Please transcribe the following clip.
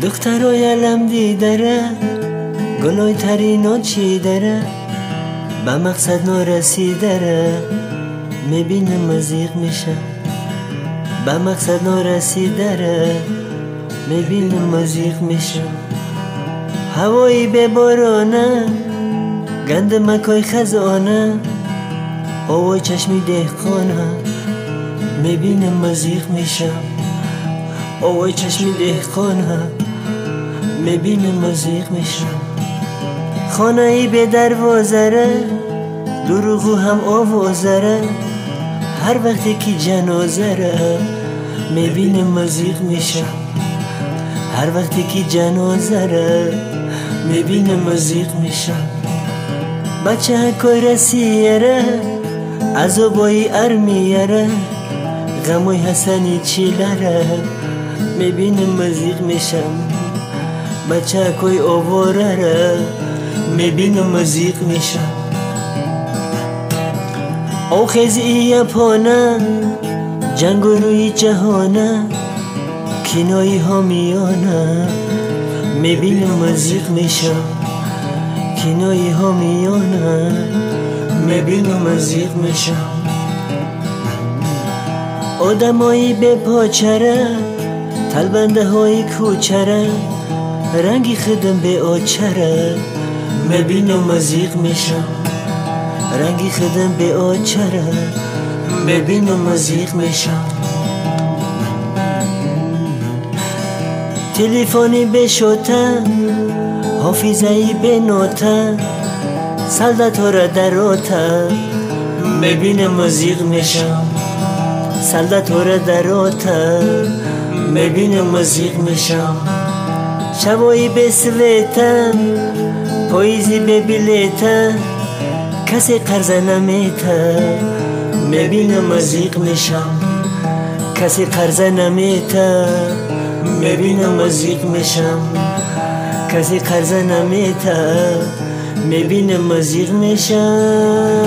دخترای لمدی داره گلای ترینا چی داره به مقصد نرسیده داره میبینم مزیق میشم به مقصد نرسیده داره میبینم مزیق میشم هوایی به بارانه گند مکای خزانه هوای چشمی دهقانه میبینم مزیق میشم هوای چشمی دهقانه میبینم مزیق میشم خانه ای به دروازه دروغو هم آوازه هر وقتی که جنازه ره میبینم مزیق میشم هر وقتی که جنازه ره میبینم مزیق میشم بچه هکای رسیره عذابای ارمیره غمای حسنی چیلره میبینم مزیق میشم بچه هکای آواره ره میبینم مزیق میشم او خیزی پانه جنگ روی جهانه کنایی ها میانه میبینم مزیق میشم کنایی ها میانه میبینم مزیق میشم آدمایی به پاچره تلبنده های کوچره رنگی خدم به آچره میبینم مزیق میشم رنگی خدم به آچره میبینم مزیق میشم تلفنی به شوتن حافظه‌ای به نوتن سلدت ها را در آتن میبینم مزیق میشم سلدت ها را در آتن میبینم مزیق میشم شبایی به سویتن پاییزی به بلیتن کسی قرضه نمیته میبینم مزیق میشم کسی قرضه نمیته میبینم مزیق میشم کسی قرضه نمیته میبینم مزیق میشم